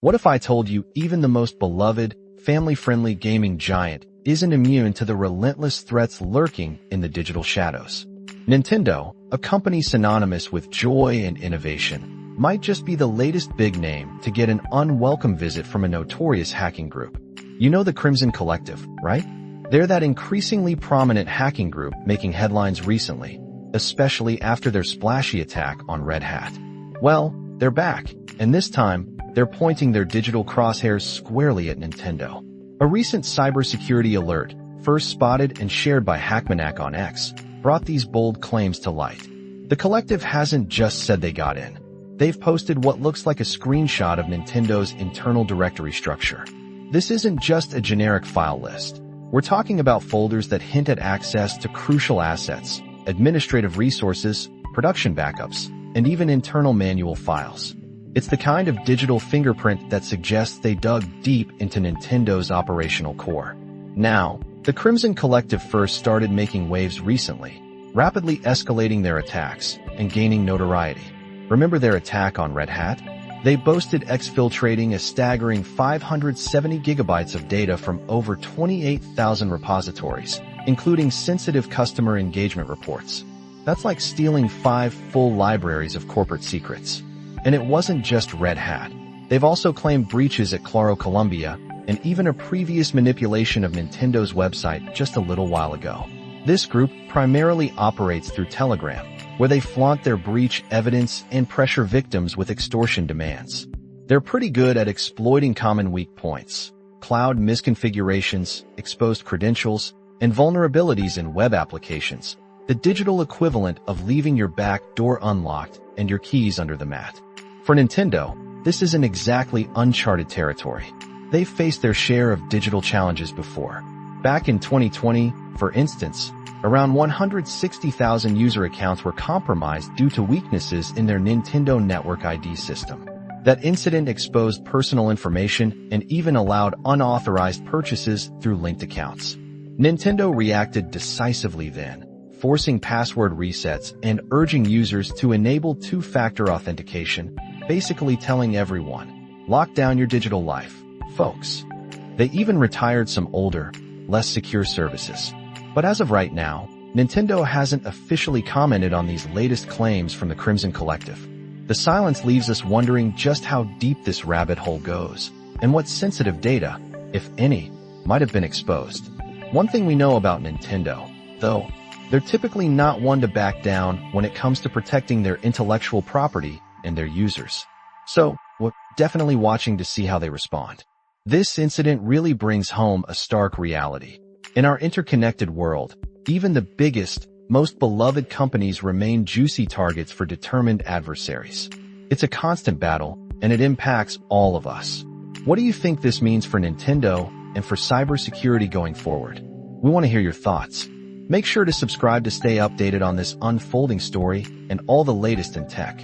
What if I told you even the most beloved, family-friendly gaming giant isn't immune to the relentless threats lurking in the digital shadows? Nintendo, a company synonymous with joy and innovation, might just be the latest big name to get an unwelcome visit from a notorious hacking group. You know the Crimson Collective, right? They're that increasingly prominent hacking group making headlines recently, especially after their splashy attack on Red Hat. Well, they're back, and this time, they're pointing their digital crosshairs squarely at Nintendo. A recent cybersecurity alert, first spotted and shared by Hackmanac on X, brought these bold claims to light. The collective hasn't just said they got in. They've posted what looks like a screenshot of Nintendo's internal directory structure. This isn't just a generic file list. We're talking about folders that hint at access to crucial assets, administrative resources, production backups, and even internal manual files. It's the kind of digital fingerprint that suggests they dug deep into Nintendo's operational core. Now, the Crimson Collective first started making waves recently, rapidly escalating their attacks and gaining notoriety. Remember their attack on Red Hat? They boasted exfiltrating a staggering 570 gigabytes of data from over 28,000 repositories, including sensitive customer engagement reports. That's like stealing 5 full libraries of corporate secrets. And it wasn't just Red Hat. They've also claimed breaches at Claro Colombia and even a previous manipulation of Nintendo's website just a little while ago. This group primarily operates through Telegram, where they flaunt their breach evidence and pressure victims with extortion demands. They're pretty good at exploiting common weak points, cloud misconfigurations, exposed credentials, and vulnerabilities in web applications, the digital equivalent of leaving your back door unlocked and your keys under the mat. For Nintendo, this isn't exactly uncharted territory. They've faced their share of digital challenges before. Back in 2020, for instance, around 160,000 user accounts were compromised due to weaknesses in their Nintendo Network ID system. That incident exposed personal information and even allowed unauthorized purchases through linked accounts. Nintendo reacted decisively then, forcing password resets and urging users to enable two-factor authentication, basically telling everyone, lock down your digital life, folks. They even retired some older, less secure services. But as of right now, Nintendo hasn't officially commented on these latest claims from the Crimson Collective. The silence leaves us wondering just how deep this rabbit hole goes, and what sensitive data, if any, might have been exposed. One thing we know about Nintendo, though, they're typically not one to back down when it comes to protecting their intellectual property and their users. So, we're definitely watching to see how they respond. This incident really brings home a stark reality. In our interconnected world, even the biggest, most beloved companies remain juicy targets for determined adversaries. It's a constant battle, and it impacts all of us. What do you think this means for Nintendo and for cybersecurity going forward? We want to hear your thoughts. Make sure to subscribe to stay updated on this unfolding story and all the latest in tech.